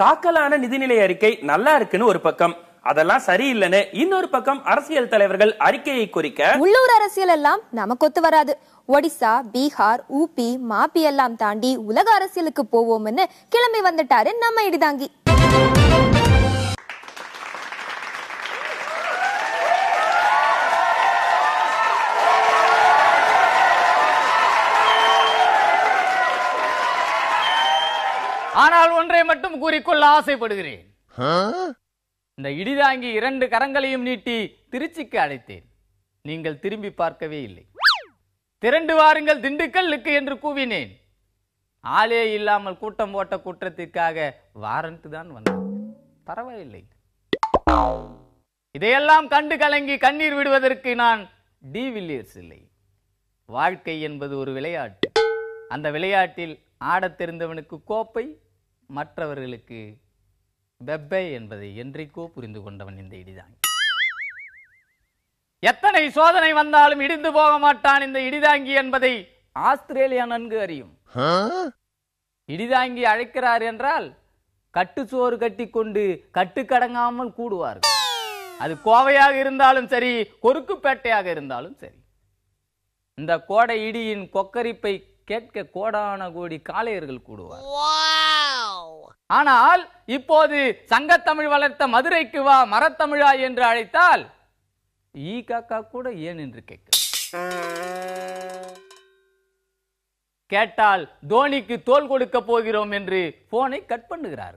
தாக்கலான நிதிநிலை அறிக்கை நல்லா இருக்குன்னு ஒரு பக்கம், அதெல்லாம் சரியில்லைன்னு இன்னொரு பக்கம் அரசியல் தலைவர்கள் அறிக்கையை குறிக்க, உள்ளூர் அரசியல் எல்லாம் நமக்கு ஒத்து வராது, ஒடிசா, பீகார், ஊபி, மாப்பி எல்லாம் தாண்டி உலக அரசியலுக்கு போவோம்னு கிளம்பி வந்துட்டாரு நம்ம இடிதாங்கி. ஆனால் ஒன்றை மட்டும் கூறிக்கொள்ள ஆசைப்படுகிறேன். இந்த இடிதாங்கி 2 கரங்களையும் நீட்டி திருச்சிக்கு அழைத்தேன். நீங்கள் திரும்பி பார்க்கவே இல்லை. திரண்டு வாருங்கள் திண்டுக்கல்லுக்கு என்று கூவினேன். ஆளே இல்லாமல் கூட்டம் போட்ட குற்றத்திற்காக வாரண்ட் தான் வந்தது. பரவாயில்லை. இதையெல்லாம் கண்டு கலங்கி கண்ணீர் விடுவதற்கு நான் டி வில்லியர்ஸ் இல்லை. வாழ்க்கை என்பது ஒரு விளையாட்டு. அந்த விளையாட்டில் ஆடத் தெரிந்தவனுக்கு கோப்பை, மற்றவர்களுக்கு பெப்பை என்பதை என்றைக்கோ புரிந்து கொண்டவன் இந்த இடிதாங்கி. எத்தனை சோதனை வந்தாலும் இடிந்து போக மாட்டான் இந்த இடிதாங்கி என்பதை ஆஸ்திரேலியா நன்கு அறியும். இடிதாங்கி அழைக்கிறார் என்றால் கட்டுச்சோறு கட்டி கொண்டு கட்டுக்கடங்காமல் கூடுவார்கள். அது கோவையாக இருந்தாலும் சரி, கொருக்குப்பேட்டையாக இருந்தாலும் சரி. இந்த கோடை இடியின் கொக்கரிப்பை கேட்க கோடான கோடி காளையர்கள் கூடுவார். ஆனால் இப்போது சங்கத்தமிழ் வளர்த்த மதுரைக்கு வா மரத்தமிழா என்று அழைத்தால் ஈ காக்கா கூட ஏன் என்று கேட்டால் தோனிக்கு தோல் கொடுக்க போகிறோம் என்று போனை கட் பண்ணுகிறார்.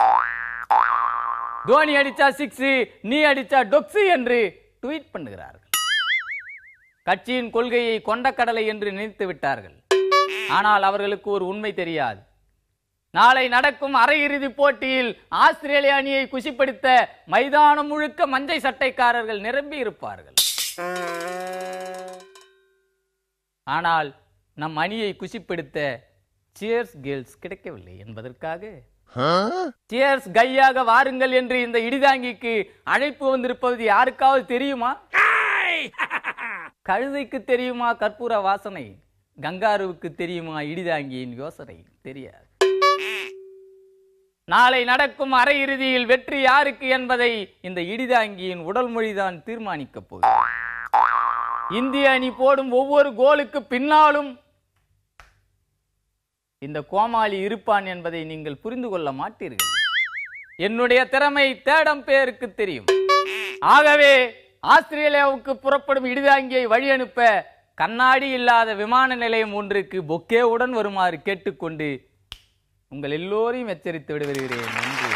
தோனி அடிச்சா 6, நீ அடிச்சா டொக்ஸி என்று ட்வீட் பண்ணுகிறார்கள். கட்சியின் கொள்கையை கொண்ட கடலை என்று நினைத்து விட்டார்கள். ஆனால் அவர்களுக்கு ஒரு உண்மை தெரியாது. நாளை நடக்கும் அரையிறுதி போட்டியில் ஆஸ்திரேலிய அணியை குஷிப்படுத்த மைதானம் முழுக்க மஞ்சை சட்டைக்காரர்கள் நிரம்பி இருப்பார்கள். ஆனால் நம் அணியை குஷிப்படுத்த சியர்ஸ் கேர்ள்ஸ் கிடைக்கவில்லை என்பதற்காக சியர்ஸ் கையாக வாருங்கள் என்று இந்த இடிதாங்கிக்கு அழைப்பு வந்திருப்பது யாருக்காவது தெரியுமா? கழுதைக்கு தெரியுமா கற்பூர வாசனை? கங்காருவுக்கு தெரியுமா இடிதாங்கியின் யோசனை? தெரியாது. நாளை நடக்கும் அரையிறுதியில் வெற்றி யாருக்கு என்பதை இந்த இடிதாங்கியின் உடல் மொழிதான் தீர்மானிக்க போகிறது. இந்திய அணி போடும் ஒவ்வொரு கோலுக்கு பின்னாலும் இந்த கோமாளி இருப்பான் என்பதை நீங்கள் புரிந்து கொள்ள மாட்டீர்கள். என்னுடைய திறமை தேடம் பேருக்கு தெரியும். ஆகவே ஆஸ்திரேலியாவுக்கு புறப்படும் இடிதாங்கியை வழி அனுப்ப கண்ணாடி இல்லாத விமான நிலையம் ஒன்றுக்கு பொக்கேவுடன் வருமாறு கேட்டுக்கொண்டு உங்கள் எல்லோரையும் எச்சரித்து விடுகிறேன். நன்றி.